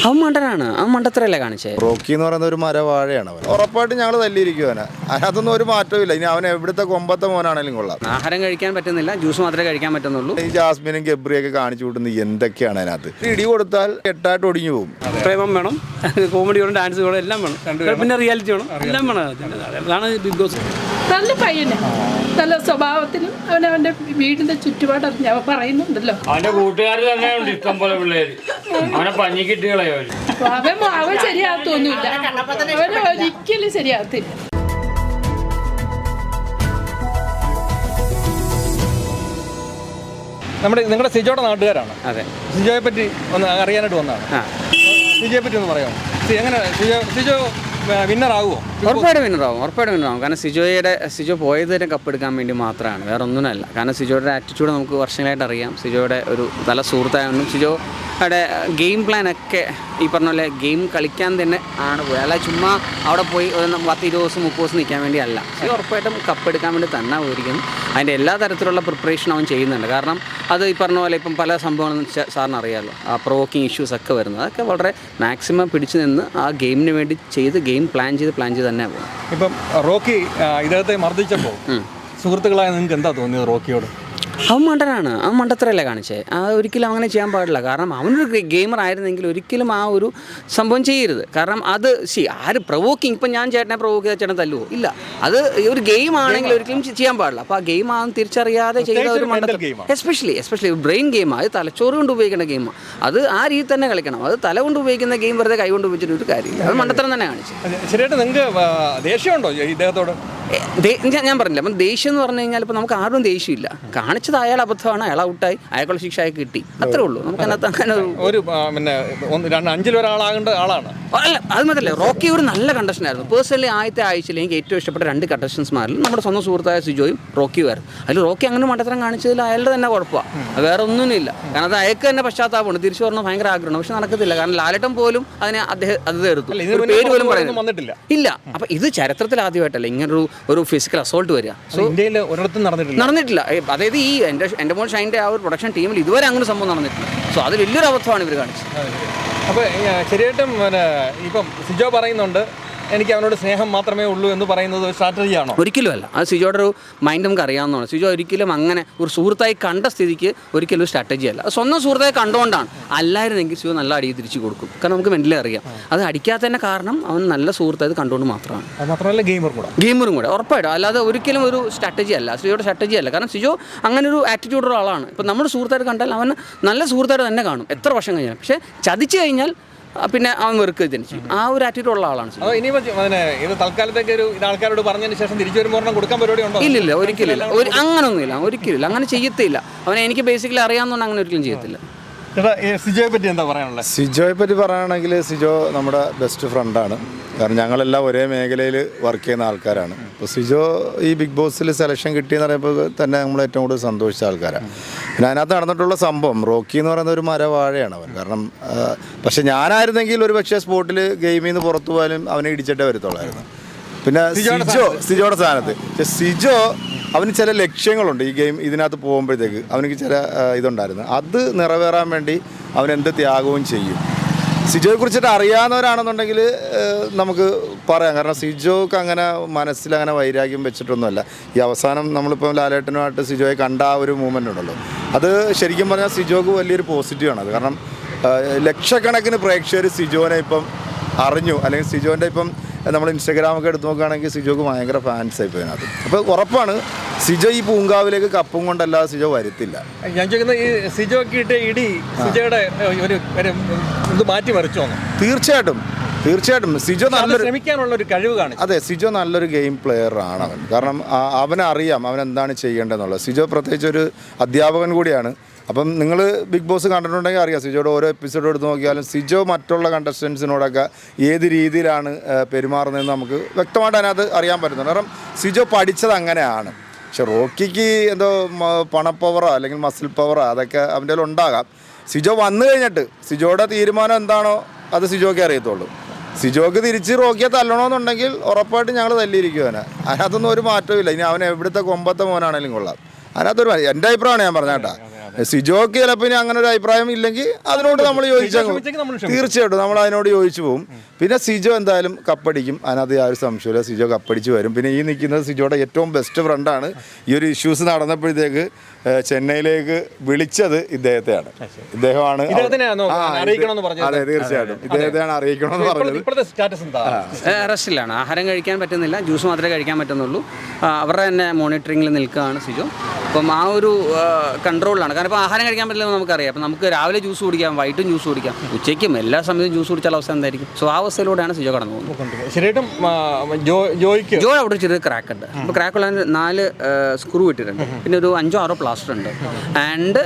അവൻ മണ്ടനാണ്, അവൻ മണ്ടത്തരല്ലേ കാണിച്ചേ. റോക്കി എന്ന് പറയുന്ന ഒരു മരവാഴയാണ് അവൻ. ഉറപ്പായിട്ടും ഞങ്ങൾ തല്ലിയിരിക്കും അവനെ. അതിനകത്തൊന്നും ഒരു മാറ്റമില്ല. ഇനി അവൻ എവിടുത്തെ കൊമ്പത്തെ മോനാണെങ്കിലും കൊള്ളാം. ആഹാരം കഴിക്കാൻ പറ്റുന്നില്ല, ജ്യൂസ് മാത്രമേ കഴിക്കാൻ പറ്റുന്നുള്ളൂ. ഈ ജാസ്മിനും ഗബ്രിയൊക്കെ കാണിച്ചു കൂട്ടുന്നത് എന്തൊക്കെയാണ് അതിനകത്ത്. ഇടി കൊടുത്താൽ എട്ടായിട്ട് ഒടിഞ്ഞു പോകും. പ്രേമം വേണം, കോമഡി വേണം, ഡാൻസ് വേണം, എല്ലാം വേണം, പിന്നെ റിയാലിറ്റി വേണം, എല്ലാം വേണം. അതാണ് ബിഗ് ബോസ്. നല്ല പയ്യനെ, നല്ല സ്വഭാവത്തിനും അവനവന്റെ വീടിന്റെ ചുറ്റുപാട് ഞാൻ പറയുന്നുണ്ടല്ലോ. അവന്റെ കൂട്ടുകാർ തന്നെ ഉണ്ട് ഇഷ്ടം പോലെ പിള്ളേര്. അവനെ പഞ്ഞിക്കിട്ടുകളയോ അവൻ ശരിയാകത്തൊന്നുമില്ല, അവൻ ഒരിക്കലും ശരിയാകത്തില്ല. നിങ്ങളുടെ സിജോയുടെ നാട്ടുകാരാണ്. അതെ, സിജോയെ പറ്റി ഒന്ന് അറിയാനായിട്ട് വന്നതാണ്. സിജോയെ പറ്റി ഒന്ന് പറയാമോ? എങ്ങനെ സിജോ വിന്നറാകുമോ? ഉറപ്പായിട്ടും വിന്നറാവും. കാരണം സിജോ പോയത് തന്നെ കപ്പെടുക്കാൻ വേണ്ടി മാത്രമാണ്, വേറെ ഒന്നിനല്ല. കാരണം സിജോയുടെ ആറ്റിറ്റ്യൂഡ് നമുക്ക് വർഷങ്ങളായിട്ട് അറിയാം. സിജോയുടെ ഒരു നല്ല സുഹൃത്തായതുകൊണ്ടും സിജോയുടെ ഗെയിം പ്ലാനൊക്കെ ഈ പറഞ്ഞ പോലെ ഗെയിം കളിക്കാൻ തന്നെ ആണ് പോയത്. അല്ല ചുമ്മാ അവിടെ പോയി 10-20 ദിവസം 30 ദിവസം നിൽക്കാൻ വേണ്ടി അല്ല. സിജോ ഉറപ്പായിട്ടും കപ്പെടുക്കാൻ വേണ്ടി തന്നെ പോയിരിക്കുന്നു. അതിൻ്റെ എല്ലാ തരത്തിലുള്ള പ്രിപ്പറേഷൻ അവൻ ചെയ്യുന്നുണ്ട്. കാരണം അത് ഈ പറഞ്ഞ പോലെ ഇപ്പം പല സംഭവങ്ങളെന്ന് വെച്ചാൽ സാറിന് അറിയാമല്ലോ, ആ പ്രൊവോക്കിംഗ് ഇഷ്യൂസ് ഒക്കെ വരുന്നത്, അതൊക്കെ വളരെ മാക്സിമം പിടിച്ചു നിന്ന് ആ ഗെയിമിന് വേണ്ടി ഗെയിം പ്ലാൻ ചെയ്ത് തന്നെ പോകും. ഇപ്പം റോക്കി ഇദ്ദേഹത്തെ മർദ്ദിച്ചപ്പോൾ സുഹൃത്തുക്കളായ നിങ്ങൾക്ക് എന്താ തോന്നിയത് റോക്കിയോട്? അവൻ മണ്ടനാണ്, അവൻ മണ്ടത്തരല്ലേ കാണിച്ചേ. ഒരിക്കലും അങ്ങനെ ചെയ്യാൻ പാടില്ല. കാരണം അവനൊരു ഗെയിമർ ആയിരുന്നെങ്കിൽ ഒരിക്കലും ആ ഒരു സംഭവം ചെയ്യരുത്. കാരണം അത് ആര് പ്രൊവോക്കിങ്, ഇപ്പം ഞാൻ ചേട്ടനെ പ്രൊവോക്ക് ചെയ്ത ചേട്ടൻ തല്ലുവോ? ഇല്ല, അത് ഒരു ഗെയിം ആണെങ്കിൽ ഒരിക്കലും ചെയ്യാൻ പാടില്ല. അപ്പോൾ ആ ഗെയിം ആണെന്ന് തിരിച്ചറിയാതെ ചെയ്ത ഒരു മണ്ടത്തരം, എസ്പെഷ്യലി ഒരു ബ്രെയിൻ ഗെയിമാണ്, അത് തലച്ചോറ് കൊണ്ട് ഉപയോഗിക്കുന്ന ഗെയിമാണ്. അത് ആ രീതി തന്നെ കളിക്കണം. അത് തല കൊണ്ട് ഉപയോഗിക്കുന്ന ഗെയിം വെറുതെ കൈ കൊണ്ട് ഉപയോഗിച്ചിട്ട് ഒരു കാര്യമില്ല. അത് മണ്ടത്തരം തന്നെ കാണിച്ചു. ശരിയായിട്ട് നിങ്ങൾക്ക് ദേഷ്യമുണ്ടോ ഇദ്ദേഹത്തോട്? ഞാൻ പറഞ്ഞില്ല, അപ്പം ദേഷ്യം എന്ന് പറഞ്ഞു കഴിഞ്ഞാൽ ഇപ്പം നമുക്ക് ആരും ദേഷ്യമില്ല. കാണിച്ചത് അയാൾ അബദ്ധമാണ്, അയാൾ ഔട്ടായി, അയാൾക്കുള്ള ശിക്ഷ അയാൾക്ക് കിട്ടി, അത്രേ ഉള്ളൂ. നമുക്ക് അതിനകത്ത് അങ്ങനെ ഒരു പിന്നെ 5-ൽ ഒരാളാകേണ്ട ആളാണ്. അല്ല, അത് മാത്രമല്ല, റോക്കി ഒരു നല്ല കണ്ടസ്റ്റൻ്റ് ആയിരുന്നു. പേഴ്സണലി ആദ്യത്തെ ആഴ്ചയിൽ എനിക്ക് ഏറ്റവും ഇഷ്ടപ്പെട്ട 2 കണ്ടസ്റ്റൻസ്മാരിൽ നമ്മുടെ സ്വന്തം സുഹൃത്തായ സിജോയും റോക്കിയുമായിരുന്നു. അതിൽ റോക്കി അങ്ങനെ മണ്ടത്തരം കാണിച്ചതിൽ അയാളുടെ തന്നെ കുഴപ്പമാണ്, വേറെ ഒന്നുമില്ല. കാരണം അത് അയാൾക്ക് തന്നെ പശ്ചാത്താപമാണ്, തിരിച്ചു പറഞ്ഞാൽ ഭയങ്കര ആഗ്രഹമാണ്. പക്ഷെ നടക്കത്തില്ല. കാരണം ലാലേട്ടൻ പോലും അതിനെ അത് എടുത്തു, പേര് പോലും പറയുന്നില്ല. ഇല്ല, അപ്പം ഇത് ചരിത്രത്തിൽ ആദ്യമായിട്ടല്ല ഇങ്ങനൊരു ഫിസിക്കൽ അസോൾട്ട് വരിക. സോ ഇന്ത്യയിൽ ഒരിടത്തും നടന്നിട്ടില്ല. അതായത് ഈ എൻ്റെ മോൻ ഷൈൻ്റെ ആ ഒരു പ്രൊഡക്ഷൻ ടീമിൽ ഇതുവരെ അങ്ങനെ സംഭവം നടന്നിട്ടില്ല. സോ അത് വലിയൊരു അബദ്ധമാണ് ഇവർ കാണിച്ചത്. അപ്പോൾ ശരിയായിട്ടും ഇപ്പം സിജോ പറയുന്നുണ്ട് എനിക്ക് അവനോട് സ്നേഹം മാത്രമേ ഉള്ളൂ എന്ന് പറയുന്നത് ഒരു സ്ട്രാറ്റജിയാണോ? ഒരിക്കലും അല്ല. അത് സിജോയുടെ ഒരു മൈൻഡ് നമുക്ക് അറിയാവുന്നതാണ്. സിജോ ഒരിക്കലും അങ്ങനെ ഒരു സുഹൃത്തായി കണ്ട സ്ഥിതിക്ക് ഒരിക്കലും ഒരു സ്ട്രാറ്റജി അല്ല. സ്വന്തം സുഹൃത്തായി കണ്ടുകൊണ്ടാണ്. അല്ലായിരുന്നെങ്കിൽ സിജോ നല്ല അടി തിരിച്ച് കൊടുക്കും. കാരണം നമുക്ക് മെൻ്റലി അറിയാം. അത് അടിക്കാത്തതിൻ്റെ കാരണം അവൻ നല്ല സുഹൃത്തായത് കണ്ടുകൊണ്ട് മാത്രമാണ്. അത് മാത്രമല്ല ഗെയിമറും കൂടെ ഉറപ്പായിട്ടും. അല്ലാതെ ഒരിക്കലും ഒരു സ്ട്രാറ്റജി അല്ല, സിജോയുടെ സ്ട്രാറ്റജി അല്ല. കാരണം സിജോ അങ്ങനെ ഒരു ആറ്റിറ്റ്യൂഡുള്ള ആളാണ്. ഇപ്പം നമ്മുടെ സുഹൃത്തായിട്ട് കണ്ടാൽ അവൻ നല്ല സുഹൃത്തായിട്ട് തന്നെ കാണും എത്ര വർഷം കഴിഞ്ഞാൽ. പക്ഷേ ചതിച്ചു കഴിഞ്ഞാൽ പിന്നെ അവൻ വെറുക്കുക ജനിച്ചു. ആ ഒരു ആറ്റിറ്റ്യൂഡ് ഉള്ള ആളാണ്. ഇത് തൽക്കാലത്തേക്ക് ഇത് ആൾക്കാരോട് പറഞ്ഞതിന് ശേഷം തിരിച്ചു വരുമ്പോൾ കൊടുക്കാൻ പരിപാടി ഉണ്ടോ? ഇല്ലില്ല, ഒരിക്കലില്ല. അങ്ങനൊന്നുമില്ല, ഒരിക്കലില്ല. അങ്ങനെ ചെയ്യത്തില്ല. അവനെ എനിക്ക് ബേസിക്കലി അറിയാവുന്നതുകൊണ്ട് അങ്ങനെ ഒരിക്കലും ചെയ്യത്തില്ല. സിജോയെ പറ്റി എന്താ പറയാനുള്ളത്? സിജോയെ പറ്റി പറയുകയാണെങ്കിൽ സിജോ നമ്മുടെ ബെസ്റ്റ് ഫ്രണ്ടാണ്. കാരണം ഞങ്ങളെല്ലാം ഒരേ മേഖലയിൽ വർക്ക് ചെയ്യുന്ന ആൾക്കാരാണ്. അപ്പോൾ സിജോ ഈ ബിഗ് ബോസിൽ സെലക്ഷൻ കിട്ടിയെന്ന് പറയുമ്പോൾ തന്നെ നമ്മൾ ഏറ്റവും കൂടുതൽ സന്തോഷിച്ച ആൾക്കാരാണ്. പിന്നെ അതിനകത്ത് നടന്നിട്ടുള്ള സംഭവം റോക്കി എന്ന് പറയുന്ന ഒരു മരവാഴയാണ് അവൻ. കാരണം പക്ഷെ ഞാനായിരുന്നെങ്കിൽ ഒരു പക്ഷേ സ്പോട്ടിൽ ഗെയിമിൽ നിന്ന് പുറത്തു പോയാലും അവനെ ഇടിച്ചിട്ടേ വരത്തുള്ളായിരുന്നു. പിന്നെ സിജോയുടെ സ്ഥാനത്ത് സിജോ അവന് ചില ലക്ഷ്യങ്ങളുണ്ട് ഈ ഗെയിം ഇതിനകത്ത് പോകുമ്പോഴത്തേക്ക്. അവനക്ക് ചില ഇതുണ്ടായിരുന്നു, അത് നിറവേറാൻ വേണ്ടി അവൻ എന്ത് ത്യാഗവും ചെയ്യും. സിജോയെ കുറിച്ചിട്ട് അറിയാവുന്നവരാണെന്നുണ്ടെങ്കിൽ നമുക്ക് പറയാം. കാരണം സിജോക്ക് അങ്ങനെ മനസ്സിലങ്ങനെ വൈരാഗ്യം വെച്ചിട്ടൊന്നുമല്ല. ഈ അവസാനം നമ്മളിപ്പോൾ ലാലേട്ടനുമായിട്ട് സിജോയെ കണ്ട ആ ഒരു മൂവ്മെൻ്റ് ഉണ്ടല്ലോ, അത് ശരിക്കും പറഞ്ഞാൽ സിജോക്ക് വലിയൊരു പോസിറ്റീവാണ്. അത് കാരണം ലക്ഷക്കണക്കിന് പ്രേക്ഷകർ സിജോനെ ഇപ്പം അറിഞ്ഞു. അല്ലെങ്കിൽ സിജോൻ്റെ ഇപ്പം നമ്മൾ ഇൻസ്റ്റാഗ്രാമൊക്കെ എടുത്ത് നോക്കുകയാണെങ്കിൽ സിജോക്ക് ഭയങ്കര ഫാൻസായി പോയി അതിനകത്ത്. അപ്പോൾ ഉറപ്പാണ് സിജോ ഈ പൂങ്കാവിലേക്ക് കപ്പും കൊണ്ടല്ലാതെ സിജോ വരുത്തില്ല. ഞാൻ ചോദിക്കുന്നത് ഈ സിജോക്ക് ഇട്ട് ഇടി സിജോയുടെ ഒരു മാറ്റി മറിച്ചോ? തീർച്ചയായിട്ടും സിജോ നല്ലൊരു ശ്രമിക്കാനുള്ള ഒരു കഴിവ് കാണും. അതെ, സിജോ നല്ലൊരു ഗെയിം പ്ലെയർ ആണ് അവൻ. കാരണം അവനറിയാം അവൻ എന്താണ് ചെയ്യേണ്ടതെന്നുള്ളത്. സിജോ പ്രത്യേകിച്ച് ഒരു അധ്യാപകൻ കൂടിയാണ്. അപ്പം നിങ്ങൾ ബിഗ് ബോസ് കണ്ടിട്ടുണ്ടെങ്കിൽ അറിയാം, സിജോയുടെ ഓരോ എപ്പിസോഡ് എടുത്ത് നോക്കിയാലും സിജോ മറ്റുള്ള കണ്ടസ്റ്റൻസിനോടൊക്കെ ഏത് രീതിയിലാണ് പെരുമാറുന്നതെന്ന് നമുക്ക് വ്യക്തമായിട്ട് അതിനകത്ത് അറിയാൻ പറ്റുന്നുണ്ട്. കാരണം സിജോ പഠിച്ചത് അങ്ങനെയാണ്. പക്ഷെ റോക്കിക്ക് എന്തോ പണപ്പവറോ അല്ലെങ്കിൽ മസിൽ പവറോ അതൊക്കെ അവൻ്റെ ഉണ്ടാകാം. സിജോ വന്നു കഴിഞ്ഞിട്ട് സിജോയുടെ തീരുമാനം എന്താണോ അത് സിജോക്കേ അറിയത്തുള്ളൂ. സിജോക്ക് തിരിച്ച് റോക്കിയെ തല്ലണമെന്നുണ്ടെങ്കിൽ ഉറപ്പായിട്ടും ഞങ്ങൾ തല്ലിയിരിക്കും അവനെ. അതിനകത്തൊന്നും ഒരു മാറ്റവും ഇല്ല. ഇനി അവൻ എവിടുത്തെ കൊമ്പത്തെ മോനാണെങ്കിലും കൊള്ളാം. അതിനകത്തൊരു എൻ്റെ അഭിപ്രായമാണ് ഞാൻ പറഞ്ഞ കേട്ടോ. സിജോക്ക് ചിലപ്പോൾ ഇനി അങ്ങനെ ഒരു അഭിപ്രായം ഇല്ലെങ്കിൽ അതിനോട് നമ്മൾ യോജിച്ചു, തീർച്ചയായിട്ടും നമ്മൾ അതിനോട് യോജിച്ചു പോകും. പിന്നെ സിജോ എന്തായാലും കപ്പടിക്കും, അതിനകത്ത് യാതൊരു സംശയമില്ല. സിജോ കപ്പടിച്ച് വരും. പിന്നെ ഈ നിൽക്കുന്നത് സിജോയുടെ ഏറ്റവും ബെസ്റ്റ് ഫ്രണ്ടാണ്. ഈ ഒരു ഇഷ്യൂസ് നടന്നപ്പോഴത്തേക്ക് ചെന്നൈയിലേക്ക് വിളിച്ചത് ഇദ്ദേഹത്തെയാണ്. ഇദ്ദേഹമാണ്, അതെ തീർച്ചയായിട്ടും ഇദ്ദേഹത്തെയാണ് അറിയിക്കണമെന്ന് പറഞ്ഞത്. റെസ്റ്റിലാണ്, ആഹാരം കഴിക്കാൻ പറ്റുന്നില്ല, ജ്യൂസ് മാത്രമേ കഴിക്കാൻ പറ്റുന്നുള്ളൂ. അവരുടെ തന്നെ മോണിറ്ററിങ്ങിൽ നിൽക്കുകയാണ് സിജോ. അപ്പം ആ ഒരു കൺട്രോളിലാണ്. കാരണം ഇപ്പോൾ ആഹാരം കഴിക്കാൻ പറ്റില്ലെന്ന് നമുക്കറിയാം. അപ്പം നമുക്ക് രാവിലെ ജ്യൂസ് കുടിക്കാം, വൈകിട്ടും ജ്യൂസ് കുടിക്കാം, ഉച്ചയ്ക്കും എല്ലാ സമയത്തും ജ്യൂസ് കുടിച്ചാൽ അവസ്ഥ എന്തായിരിക്കും? സോ ആ അവസ്ഥയിലൂടെയാണ് സിജോ കടന്നു പോകുന്നത്. ശരിയായിട്ടും ജോ അവിടെ ചെറിയ ക്രാക്ക് ഉണ്ട്. അപ്പോൾ ക്രാക്കുള്ള 4 സ്ക്രൂ ഇട്ടിട്ടുണ്ട്, പിന്നെ ഒരു 5-6 പ്ലാസ്റ്റർ ഉണ്ട്. ആൻഡ്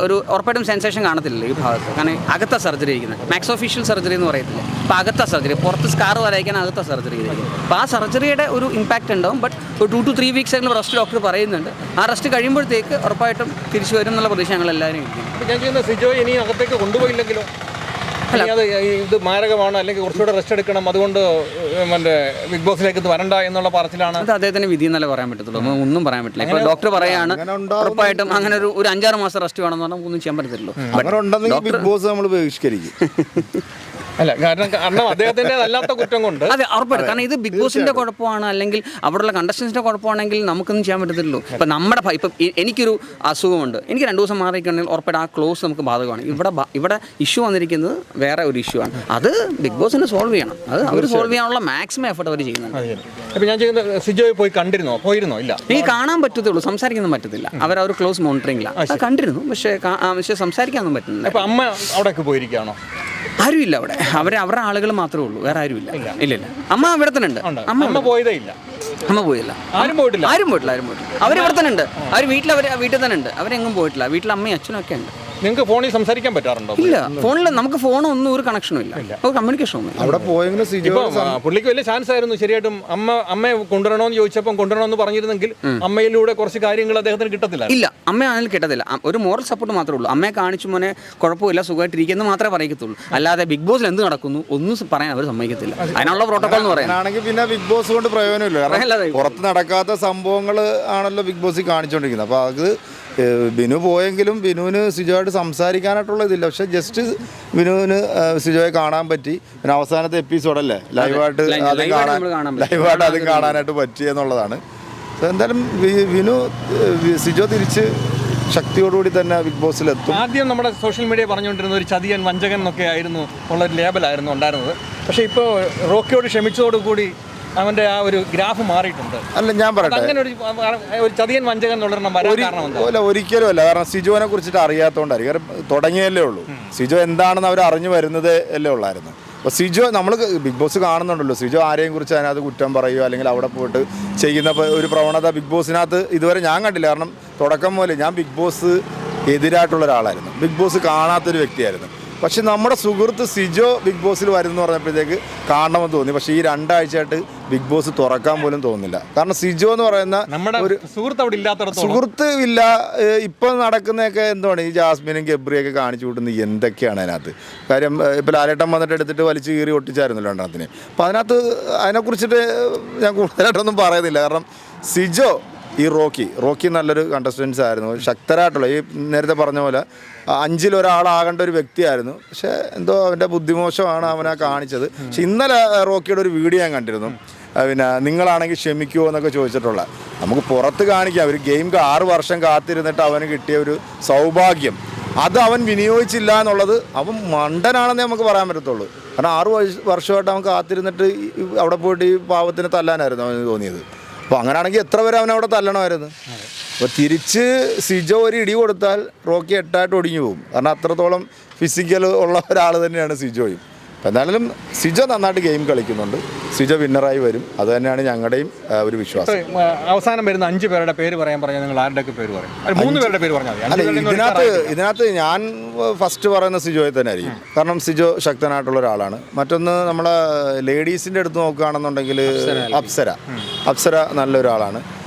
ഒരു ഉറപ്പായിട്ടും സെൻസേഷൻ കാണത്തില്ല ഈ ഭാഗത്ത്, കാരണം അകത്ത സർജറി ഇരിക്കുന്നത്. മാക്സോഫിഷ്യൽ സർജറി എന്ന് പറയത്തില്ല, അപ്പോൾ അകത്ത സർജറി, പുറത്ത് സ്കാർ വരയ്ക്കാൻ അകത്ത സർജറി ചെയ്തിരിക്കും. അപ്പോൾ ആ സർജറിയുടെ ഒരു ഇമ്പാക്റ്റ് ഉണ്ടാവും. ബട്ട് ഒരു 2 to 3 weeks ആയിട്ടുള്ള റെസ്റ്റ് ഡോക്ടർ പറയുന്നുണ്ട്. ആ റെസ്റ്റ് കഴിയുമ്പോഴത്തേക്ക് ഉറപ്പായിട്ടും തിരിച്ചു വരും എന്നുള്ള പ്രതീക്ഷ ഞങ്ങളെല്ലാവരും ഇരിക്കുന്നു. ഞാൻ ചെയ്യുന്ന സിജോ ഇനി അകത്തേക്ക് കൊണ്ടുപോയില്ലെങ്കിലോ? അത് ഇത് മാരകമാണ്, അല്ലെങ്കിൽ കുറച്ചുകൂടെ റെസ്റ്റ് എടുക്കണം, അതുകൊണ്ട് മറ്റേ ബിഗ് ബോസിലേക്ക് ഇത് വരണ്ട എന്നുള്ള പറച്ചിലാണ്. അത് അദ്ദേഹത്തിന് വിധി എന്നല്ലേ പറയാൻ പറ്റത്തുള്ളൂ, ഒന്നും പറയാൻ പറ്റില്ല. ഇപ്പോൾ ഡോക്ടർ പറയാണ് ഉറപ്പായിട്ടും അങ്ങനെ ഒരു 5-6 മാസം റെസ്റ്റ് വേണമെന്ന് പറഞ്ഞാൽ ഒന്നും ചെയ്യാൻ പറ്റത്തില്ലല്ലോ. ബിഗ് ബോസ് നമ്മൾ ബഹിഷ്കരിക്കും. അല്ല, കാരണം അദ്ദേഹത്തിന്റെ അല്ലാത്ത കുറ്റം കൊണ്ട്. അതെ, ഉറപ്പായിട്ടും. കാരണം ഇത് ബിഗ് ബോസിന്റെ കുഴപ്പമാണ്, അല്ലെങ്കിൽ അവിടെയുള്ള കണ്ടസ്റ്റൻസിന്റെ കുഴപ്പമാണെങ്കിൽ നമുക്കൊന്നും ചെയ്യാൻ പറ്റത്തില്ലല്ലോ. ഇപ്പം നമ്മുടെ ഇപ്പം എനിക്കൊരു അസുഖമുണ്ട്, എനിക്ക് 2 ദിവസം മാറിയിട്ടുണ്ടെങ്കിൽ ഉറപ്പായിട്ട് ആ ക്ലോസ് നമുക്ക് ബാധകമാണ്. ഇവിടെ ഇഷ്യൂ വന്നിരിക്കുന്നത് വേറെ ഒരു ഇഷ്യൂ ആണ്. അത് ബിഗ് ബോസിന് സോൾവ് ചെയ്യണം. അത് അവർ സോൾവ് ചെയ്യാനുള്ള മാക്സിമം എഫർട്ട് അവർ ചെയ്യുന്നുണ്ട്. അപ്പം ഞാൻ ചെയ്യുന്നത് സിജോയെ പോയിരുന്നോ? ഇല്ല, എനിക്ക് കാണാൻ പറ്റത്തുള്ളൂ, സംസാരിക്കാനൊന്നും പറ്റത്തില്ല. അവർ ക്ലോസ് മോണിറ്ററിംഗിലാണ്. കണ്ടിരുന്നു, പക്ഷേ സംസാരിക്കാനൊന്നും പറ്റുന്നില്ല. അപ്പം അമ്മ അവിടേക്ക് പോയിരിക്കുകയാണോ? ആരുമില്ല അവിടെ, അവരുടെ ആളുകൾ മാത്രമേ ഉള്ളൂ, വേറെ ആരുമില്ല. ഇല്ല, അമ്മ ഇവിടെ തന്നെ ഉണ്ട്. അമ്മ പോയതേ ഇല്ല. അമ്മ പോയില്ല, ആരും പോയിട്ടില്ല. അവർ ഇവിടെ തന്നെ ഉണ്ട്. അവർ വീട്ടിൽ തന്നെ ഉണ്ട്. അവരെങ്ങും പോയിട്ടില്ല. വീട്ടിൽ അമ്മയും അച്ഛനും ഒക്കെ ഉണ്ട്. നിങ്ങൾക്ക് ഫോണിൽ സംസാരിക്കാൻ പറ്റാറുണ്ടോ? ഇല്ല, ഫോണിൽ നമുക്ക് ഫോണൊന്നും ഒരു കണക്ഷനും ഇല്ല, കമ്മ്യൂണിക്കേഷൻ ഒന്നും. അവിടെ പോയെങ്കിലും പുള്ളിക്ക് വലിയ ചാൻസ് ആയിരുന്നു. ശരിയായിട്ടും അമ്മയെ കൊണ്ടുവരണമെന്ന് ചോദിച്ചപ്പോൾ കൊണ്ടുവരണമെന്ന് പറഞ്ഞിരുന്നെങ്കിൽ അമ്മയിലൂടെ കുറച്ച് കാര്യങ്ങൾ അദ്ദേഹത്തിന് കിട്ടത്തില്ല. ഇല്ല, അമ്മയാണെങ്കിൽ കിട്ടത്തില്ല. ഒരു മോറൽ സപ്പോർട്ട് മാത്രമേ ഉള്ളൂ. അമ്മയെ കാണിച്ചു മോനെ കുഴപ്പമില്ല, സുഖമായിട്ടിരിക്കുന്നു മാത്രമേ പറയത്തുള്ളൂ. അല്ലാതെ ബിഗ് ബോസിൽ എന്ത് നടക്കുന്നു ഒന്നും പറയാൻ അവർ സമ്മതിക്കത്തില്ല. അതിനുള്ള പ്രോട്ടോകോൾ എന്ന് പറയാനാണെങ്കിൽ പിന്നെ ബിഗ് ബോസ് കൊണ്ട് പ്രയോജനമില്ല. കാരണം പുറത്ത് നടക്കാത്ത സംഭവങ്ങൾ ആണല്ലോ ബിഗ് ബോസിൽ കാണിച്ചുകൊണ്ടിരിക്കുന്നത്. അപ്പോൾ അത് ബിനു പോയെങ്കിലും ബിനുവിന് സിജോയായിട്ട് സംസാരിക്കാനായിട്ടുള്ള ഇതില്ല. പക്ഷെ ജസ്റ്റ് ബിനുവിന് സിജോയെ കാണാൻ പറ്റി. പിന്നെ അവസാനത്തെ എപ്പിസോഡല്ലേ ലൈവായിട്ട് അതും കാണാനായിട്ട് പറ്റി എന്നുള്ളതാണ്. എന്തായാലും സിജോ തിരിച്ച് ശക്തിയോടുകൂടി തന്നെ ബിഗ് ബോസിലെത്തും. ആദ്യം നമ്മുടെ സോഷ്യൽ മീഡിയ പറഞ്ഞുകൊണ്ടിരുന്ന ഒരു ചതിയൻ, വഞ്ചകൻ എന്നൊക്കെ ആയിരുന്നു ഉള്ളൊരു ലേബലായിരുന്നു ഉണ്ടായിരുന്നത്. പക്ഷേ ഇപ്പോൾ റോക്കിയോട് ക്ഷമിച്ചതോടുകൂടി അവന്റെ ആ ഒരു ഗ്രാഫ് മാറിയിട്ടുണ്ട്. അല്ല, ഞാൻ പറയട്ടെ, അങ്ങനെ ഒരു ചതിയൻ വഞ്ചകൻ ഒരിക്കലും അല്ല. കാരണം സിജോനെ കുറിച്ചിട്ട് അറിയാത്തതുകൊണ്ടായിരിക്കും. കാരണം തുടങ്ങിയല്ലേ ഉള്ളൂ. സിജോ എന്താണെന്ന് അവർ അറിഞ്ഞു വരുന്നത് അല്ലേ ഉള്ളായിരുന്നു. അപ്പോൾ സിജോ നമ്മൾ ബിഗ് ബോസ് കാണുന്നുണ്ടല്ലോ, സിജോ ആരെയും കുറിച്ച് അതിനകത്ത് കുറ്റം പറയുകയോ അല്ലെങ്കിൽ അവിടെ പോയിട്ട് ചെയ്യുന്ന ഒരു പ്രവണത ബിഗ് ബോസിനകത്ത് ഇതുവരെ ഞാൻ കണ്ടില്ല. കാരണം തുടക്കം മുതലേ ഞാൻ ബിഗ് ബോസ് എതിരായിട്ടുള്ള ഒരാളായിരുന്നു, ബിഗ് ബോസ് കാണാത്തൊരു വ്യക്തിയായിരുന്നു. പക്ഷെ നമ്മുടെ സുഹൃത്ത് സിജോ ബിഗ് ബോസിൽ വരുന്നു പറഞ്ഞപ്പോഴത്തേക്ക് കാണണമെന്ന് തോന്നി. പക്ഷേ ഈ 2 ആഴ്ചയായിട്ട് ബിഗ് ബോസ് തുറക്കാൻ പോലും തോന്നുന്നില്ല. കാരണം സിജോ എന്ന് പറയുന്ന ഒരു സുഹൃത്ത് ഇല്ല. ഇപ്പം നടക്കുന്നതൊക്കെ എന്താണ് ഈ ജാസ്മിനും ഗബ്രിയൊക്കെ കാണിച്ചു കൂട്ടുന്നത് എന്തൊക്കെയാണ് അതിനകത്ത്. കാര്യം ഇപ്പോൾ ലാലേട്ടൻ വന്നിട്ട് എടുത്തിട്ട് വലിച്ചു കീറി ഒട്ടിച്ചായിരുന്നല്ലോ എണ്ണത്തിന്. അപ്പം അതിനെക്കുറിച്ചിട്ട് ഞാൻ കൂടുതലായിട്ടൊന്നും പറയുന്നില്ല. കാരണം സിജോ റോക്കി നല്ലൊരു കണ്ടസ്റ്റൻസ് ആയിരുന്നു, ശക്തരായിട്ടുള്ള ഈ നേരത്തെ പറഞ്ഞ പോലെ 5-ൽ ഒരാളാകേണ്ട ഒരു വ്യക്തിയായിരുന്നു. പക്ഷേ എന്തോ അവൻ്റെ ബുദ്ധിമോശമാണ് അവനെ കാണിച്ചത്. പക്ഷെ ഇന്നലെ റോക്കിയുടെ ഒരു വീഡിയോ ഞാൻ കണ്ടിരുന്നു. പിന്നെ നിങ്ങളാണെങ്കിൽ ക്ഷമിക്കുമോ എന്നൊക്കെ ചോദിച്ചിട്ടുള്ള. നമുക്ക് പുറത്ത് കാണിക്കാം, ഒരു ഗെയിം 6 വർഷം കാത്തിരുന്നിട്ട് അവന് കിട്ടിയ ഒരു സൗഭാഗ്യം അത് അവൻ വിനിയോഗിച്ചില്ല എന്നുള്ളത് അവൻ മണ്ടനാണെന്നേ നമുക്ക് പറയാൻ പറ്റത്തുള്ളൂ. കാരണം 6 വർഷമായിട്ട് അവൻ കാത്തിരുന്നിട്ട് അവിടെ പോയിട്ട് ഈ പാവത്തിന് തല്ലാനായിരുന്നു അവന് തോന്നിയത്. അപ്പോൾ അങ്ങനെയാണെങ്കിൽ എത്ര പേര് അവനവിടെ തല്ലണമായിരുന്നു. അപ്പോൾ തിരിച്ച് സിജോ ഒരു ഇടി കൊടുത്താൽ റോക്കി 8 ഒടിഞ്ഞു പോകും. കാരണം അത്രത്തോളം ഫിസിക്കൽ ഉള്ള ഒരാൾ തന്നെയാണ് സിജോയും. അപ്പോൾ എന്തായാലും സിജോ നന്നായിട്ട് ഗെയിം കളിക്കുന്നുണ്ട്. സിജോ വിന്നറായി വരും. അത് തന്നെയാണ് ഞങ്ങളുടെയും ഒരു വിശ്വാസം. അവസാനം വരുന്ന 5 പേരുടെ പേര് പറയാൻ പറഞ്ഞാൽ നിങ്ങൾ ആരുടെയൊക്കെ പേര് പറയും? 3 പേരുടെ പേര് പറഞ്ഞാൽ ഇതിനകത്ത് ഞാൻ ഫസ്റ്റ് പറയുന്ന സിജോയെ തന്നെ ആയിരിക്കും. കാരണം സിജോ ശക്തനായിട്ടുള്ള ഒരാളാണ്. മറ്റൊന്ന് നമ്മളെ ലേഡീസിൻ്റെ അടുത്ത് നോക്കുകയാണെന്നുണ്ടെങ്കിൽ അപ്സര നല്ലൊരാളാണ്.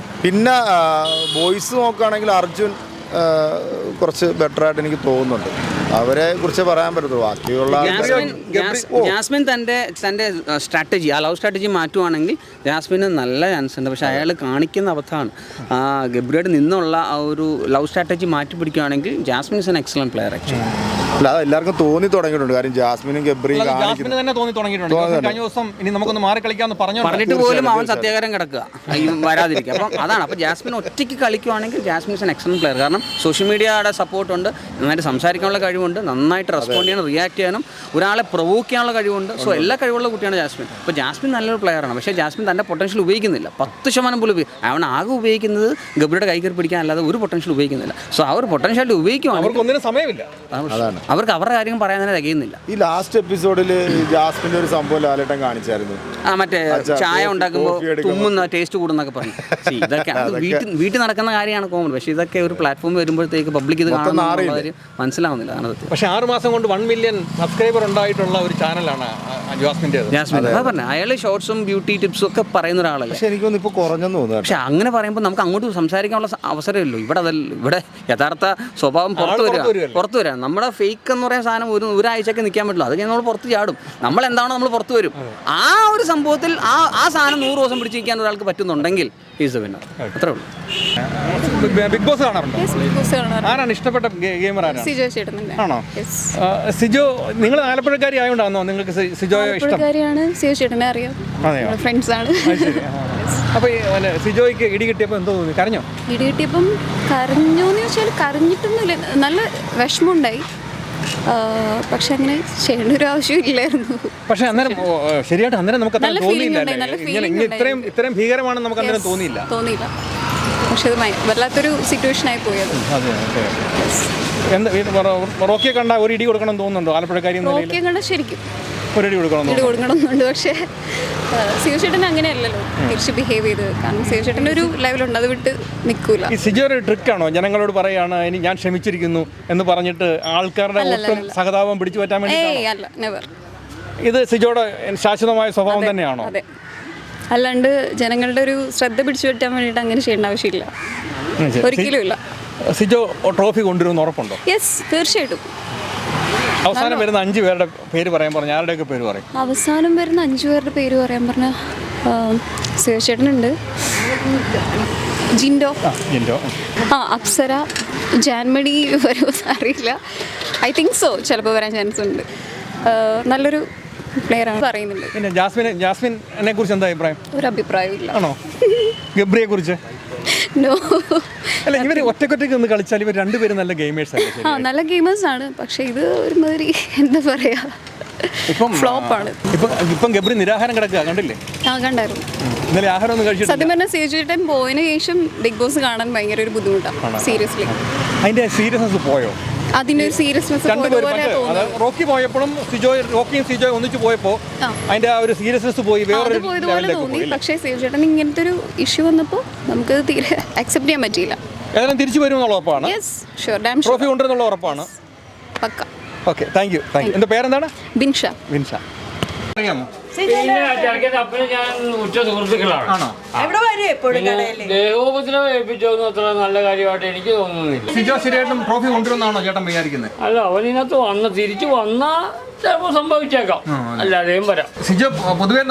പിന്നെ ബോയ്സ് നോക്കുകയാണെങ്കിൽ അർജുൻ കുറച്ച് ബെറ്ററായിട്ട് എനിക്ക് തോന്നുന്നുണ്ട്. അവരെ കുറിച്ച് പറയാൻ പറ്റത്തുള്ളൂ. ബാക്കിയുള്ള ജാസ്മിൻ തൻ്റെ സ്ട്രാറ്റജി, ആ ലവ് സ്ട്രാറ്റജി മാറ്റുവാണെങ്കിൽ ജാസ്മിന് നല്ല ചാൻസ് ഉണ്ട്. പക്ഷേ അയാൾ കാണിക്കുന്ന അബദ്ധമാണ്. ഗബ്രിയോട് നിന്നുള്ള ആ ഒരു ലവ് സ്ട്രാറ്റജി മാറ്റി പിടിക്കുകയാണെങ്കിൽ Jasmine is an excellent player actually. അല്ല, അത് എല്ലാവർക്കും തോന്നി തുടങ്ങിയിട്ടുണ്ട്. കാര്യം ജാസ്മിനും ഗബ്രിയും ജാസ്മിന് തന്നെ തോന്നി തുടങ്ങിയിട്ടുണ്ട്. കഴിഞ്ഞ ദിവസം ഇനി നമുക്കൊന്ന് മാറി കളിക്കാമെന്ന് പറഞ്ഞിട്ട് പോലും അവൻ സത്യാഗ്രഹം കിടക്കുക വരാതിരിക്കുക. അപ്പം അതാണ്. അപ്പോൾ ജാസ്മിൻ ഒറ്റയ്ക്ക് കളിക്കുവാണെങ്കിൽ Jasmine is an excellent player. കാരണം സോഷ്യൽ മീഡിയയുടെ സപ്പോർട്ടുണ്ട്, നന്നായിട്ട് സംസാരിക്കാനുള്ള കഴിവുണ്ട്, നന്നായിട്ട് റെസ്പോണ്ട് ചെയ്യാനും റിയാക്ട് ചെയ്യാനും ഒരാളെ പ്രൊവോക്ക് ചെയ്യാനുള്ള കഴിവുണ്ട്. സോ എല്ലാ കഴിവുള്ള കുട്ടിയാണ് ജാസ്മിൻ. അപ്പോൾ ജാസ്മിൻ നല്ലൊരു പ്ലെയറാണ്. പക്ഷേ ജാസ്മിൻ തൻ്റെ പൊട്ടൻഷ്യൽ ഉപയോഗിക്കുന്നില്ല. 10% പോലും അവൻ ആകെ ഉപയോഗിക്കുന്നത് ഗബ്രിയുടെ കൈ കയറി പിടിക്കാൻ അല്ലാതെ ഒരു പൊട്ടൻഷ്യൽ ഉപയോഗിക്കുന്നില്ല. സോ ആ ഒരു പൊട്ടൻഷ്യൽ ഉപയോഗിക്കുവാണെങ്കിൽ സമയമില്ല. അവർക്ക് അവരുടെ കാര്യം പറയാൻ തന്നെ തികയുന്നില്ല. ഈ ലാസ്റ്റ് എപ്പിസോഡിൽ ജാസ്മിൻ്റെ ഒരു സംഭവം ലാലേട്ടൻ കാണിച്ചായിരുന്നു. മറ്റേ ചായ ഉണ്ടാക്കുമ്പോൾ തുമ്മുന്ന ടേസ്റ്റ് കൂടുന്നൊക്കെ പറഞ്ഞു. ഇതൊക്കെ വീട്ടിൽ നടക്കുന്ന കാര്യമാണ് കോമൺ. പക്ഷേ ഇതൊക്കെ ഒരു പ്ലാറ്റ്ഫോമിൽ വരുമ്പോഴത്തേക്ക് പബ്ലിക് ഇത് കാണുന്ന മനസ്സിലാവുന്നില്ല. പക്ഷേ 6 മാസം കൊണ്ട് 1 മില്യൺ സബ്സ്ക്രൈബർ ഉണ്ടായിട്ടുള്ള ഒരു ചാനലാണ് ജാസ്മിൻ. അതാ പറഞ്ഞത്, അയാൾ ഷോർട്സും ബ്യൂട്ടി ടിപ്സും ഒക്കെ പറയുന്ന ഒരാളല്ലേ. പക്ഷെ എനിക്കൊന്നും ഇപ്പോൾ കുറഞ്ഞെന്ന് തോന്നുന്നു. പക്ഷെ അങ്ങനെ പറയുമ്പോൾ നമുക്ക് അങ്ങോട്ട് സംസാരിക്കാനുള്ള അവസരമില്ലല്ലോ. ഇവിടെ യഥാർത്ഥ സ്വഭാവം പുറത്തു വരിക. നമ്മുടെ ഫേക്ക് എന്ന് പറയുന്ന സാധനം ഒരാഴ്ചയൊക്കെ നിൽക്കാൻ പറ്റില്ല. അത് കഴിഞ്ഞ് നമ്മൾ പുറത്ത് ചാടും. നമ്മളെന്താണോ നമ്മൾ പുറത്ത് വരും. ആ ഒരു സംഭവത്തിൽ ആ സാധനം 100 ദിവസം പിടിച്ചിരിക്കാൻ ഒരാൾക്ക് പറ്റുന്നുണ്ടെങ്കിൽ ഈസ് എ വിന്നർ. അത്രേ ഉള്ളൂ. ബിഗ് ബോസ് കാണാറുണ്ടോ? ആരാണ് ഇഷ്ടപ്പെട്ട ഗെയിമർ? ആണോ? സിജോ, നിങ്ങൾ ആലപ്പുഴക്കാരി ആയതുകൊണ്ടാണോ നിങ്ങൾക്ക് സിജോയെ ഇഷ്ടം? അപ്പോൾ സിജോയ്ക്ക് ഇടി കിട്ടിയപ്പോൾ എന്തോ തോന്നി? കരഞ്ഞോ? ഇടി കിട്ടിയപ്പം കരഞ്ഞോന്ന് ചോദിച്ചാൽ കരഞ്ഞിട്ടൊന്നുമില്ല, നല്ല വിഷമമുണ്ടായി. പക്ഷെ അങ്ങനെ ചെയ്യേണ്ട ഒരു ആവശ്യമില്ലായിരുന്നു. പക്ഷെ അന്നേരം ശരിയായിട്ട് അന്നേരം നമുക്ക് തോന്നിയില്ല, ഇത്രയും ഭീകരമാണെന്ന് നമുക്ക് അന്നേരം തോന്നിയില്ല. പക്ഷെ അത് വല്ലാത്തൊരു സിറ്റുവേഷൻ ആയി പോയത്. റോക്കിയെ കണ്ട ഒരു ഇടി കൊടുക്കണം തോന്നുന്നുണ്ടോ? ആലപ്പുഴക്കാരി റോക്കിയെ കണ്ട ശരിക്കും ഒരു ഇടി കൊടുക്കണമെന്നുണ്ട്. പക്ഷേ സിജോചേട്ടൻ അങ്ങനെയല്ലല്ലോ തിരിച്ച് ബിഹേവ് ചെയ്ത്. കാരണം സിജോചേട്ടൻ്റെ ഒരു ലെവലുണ്ട്, അത് വിട്ട് നിൽക്കൂല. ഈ സിജോ ഒരു ട്രിക്കാണോ? ജനങ്ങളോട് പറയാണ് ഇനി ഞാൻ ക്ഷമിച്ചിരിക്കുന്നു എന്ന് പറഞ്ഞിട്ട് ആൾക്കാരുടെ ഒട്ടും സഹതാപം പിടിച്ചു പറ്റാൻ വേണ്ടി? അല്ല, നെവർ. ഇത് സിജോയുടെ ശാശ്വതമായ സ്വഭാവം തന്നെയാണോ? അതെ. അല്ലാണ്ട് ജനങ്ങളുടെ ഒരു ശ്രദ്ധ പിടിച്ചു പറ്റാൻ വേണ്ടിയിട്ട് അങ്ങനെ ചെയ്യേണ്ട ആവശ്യമില്ല, ഒരിക്കലും ഇല്ല. സിജോ ട്രോഫി കൊണ്ടുവരുമെന്ന് ഉറപ്പുണ്ടോ? യെസ്, തീർച്ചയായിട്ടും. അവസാനം വരുന്ന 5 പേരുടെ പേര് പറയാൻ പറഞ്ഞു. ആരുടെയൊക്കെ പേര് പറയും? അവസാനം വരുന്ന 5 പേരുടെ പേര് പറയാൻ പറഞ്ഞ ശിവചേട്ടനുണ്ട്, ജിൻഡോ, അപ്സര, ജാൻമണി വരുമോ അറിയില്ല. ഐ തിങ്ക് സോ, ചിലപ്പോൾ വരാൻ ചാൻസ് ഉണ്ട്. നല്ലൊരു പ്ലെയറാണ് പറയുന്നുണ്ട്. പിന്നെ ജാസ്മിനെ കുറിച്ച് എന്താ അഭിപ്രായം? ഒരു അഭിപ്രായവും ഇല്ല. ആണോ? ഗബ്രിയെ കുറിച്ച്? നോ. അല്ല, ഇവർ ഒറ്റക്കൊറ്റയ്ക്ക് ഒന്ന് കളിച്ചാൽ ഇവർ രണ്ടുപേരും നല്ല ഗെയിമേഴ്സ് അല്ലേ? നല്ല ഗെയിമേഴ്സ് ആണ്. പക്ഷെ ഇത് ഒരുമാതിരി എന്താ പറയാ, ഫ്ലോപ്പാണ്. ഇപ്പം ഗബ്രി നിരാഹാരം കിടക്കുക, കണ്ടില്ലേ? കണ്ടായിരുന്നു. ഇന്നലെ ആഹാരം ഒന്നും കഴിച്ചിട്ടില്ല. സത്യം പറഞ്ഞാൽ സിജോചേട്ടൻ പോയതിനു ശേഷം ബിഗ് ബോസ് കാണാൻ ഭയങ്കര ഒരു ബുദ്ധിമുട്ടാണ്, സീരിയസ്ലി. അതിന്റെ സീരിയസ്നെസ് പോയോ? അതിന്റെ ഒരു സീരിയസ്നെസ് റോക്കി പോയപ്പോഴും റോക്കിയും സിജോയും ഒന്നിച്ച് പോയപ്പോൾ അതിന്റെ ആ ഒരു സീരിയസ്നെസ് പോയി, വേറെ പോയതുപോലെ തോന്നി. പക്ഷേ സിജോചേട്ടൻ ഇങ്ങനത്തെ ഒരു ഇഷ്യൂ വന്നപ്പോൾ നമുക്ക് തീരെ അക്സെപ്റ്റ് ചെയ്യാൻ പറ്റിയില്ല. ഏതായാലും തിരിച്ചു വരുമെന്നുള്ള ഉറപ്പാണ്. ട്രോഫി കൊണ്ടുവരുന്നുള്ള ഉറപ്പാണ്. പക്ക. Okay, thank you. എന്റെ പേരെന്താണ്? ബിൻഷ. അറിയാമോ? അപ്പനും ഞാൻ ഉച്ച സുഹൃത്തുക്കളാണ്. ദേഹോപദ്രവം ഏൽപ്പിച്ചോന്നും അത്ര നല്ല കാര്യമായിട്ട് എനിക്ക് തോന്നുന്നില്ല. സിജോ ശരിയായിട്ടും ട്രോഫി കൊണ്ടുവരുന്നാണോ ചേട്ടൻ വിചാരിക്കുന്നത്? അല്ല, അവനിനകത്ത് തിരിച്ചു വന്നാൽ ചിലപ്പോൾ സംഭവിച്ചേക്കാം, അല്ലാതെയും വരാം. സിജോ പൊതുവെ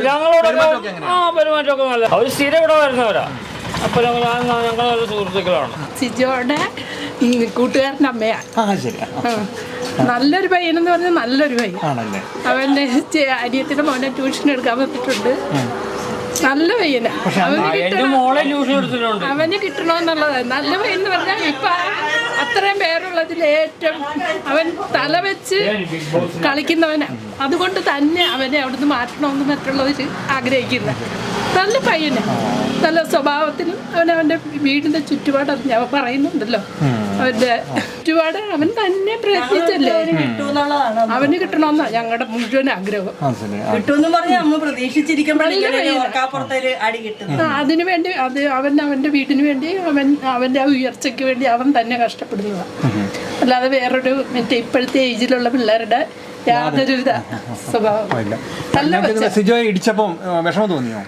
ഞങ്ങളോട് പെരുമാറ്റമൊക്കെ നല്ല. അവർ സ്ഥിരം ഇവിടെ വരുന്നവരാ. അപ്പൊ ഞങ്ങൾ നല്ല സുഹൃത്തുക്കളാണ്. സിജോയുടെ കൂട്ടുകാരൻ്റെ അമ്മയാണ്. നല്ലൊരു പയ്യനെന്ന് പറഞ്ഞാൽ നല്ലൊരു പയ്യൻ. അവൻ്റെ അനിയത്തിൻ്റെ മോനെ ട്യൂഷൻ എടുക്കാൻ പറ്റിയിട്ടുണ്ട്. നല്ല പയ്യന്. അവന് കിട്ടണമെന്നുള്ളത്. നല്ല പയ്യൻ എന്ന് പറഞ്ഞാൽ ഇപ്പൊ അത്രയും പേരുള്ളതിൽ ഏറ്റവും അവൻ തല വെച്ച് കളിക്കുന്നവനാണ്. അതുകൊണ്ട് തന്നെ അവനെ അവിടുന്ന് മാറ്റണമെന്ന് മറ്റുള്ളവർ ആഗ്രഹിക്കുന്ന നല്ല പയ്യന്. നല്ല സ്വഭാവത്തിനും അവൻ്റെ വീടിൻ്റെ ചുറ്റുപാട് ഞാൻ പറയുന്നുണ്ടല്ലോ, അവൻ്റെ ചുറ്റുപാട് അവൻ തന്നെ പ്രയത്നിച്ചല്ലേ അവന് കിട്ടണമെന്നാ ഞങ്ങളുടെ മുഴുവൻ ആഗ്രഹം. അതിനു വേണ്ടി അവൻ്റെ വീടിന് വേണ്ടി അവൻ്റെ ആ ഉയർച്ചയ്ക്ക് വേണ്ടി അവൻ തന്നെ കഷ്ടപ്പെടുന്നതാണ്. അല്ലാതെ വേറൊരു മറ്റേ ഇപ്പോഴത്തെ ഏജിലുള്ള പിള്ളേരുടെ യാതൊരുവിധ സ്വഭാവം. സിജോയെ ഇടിച്ചപ്പം വിഷമം തോന്നിയോ?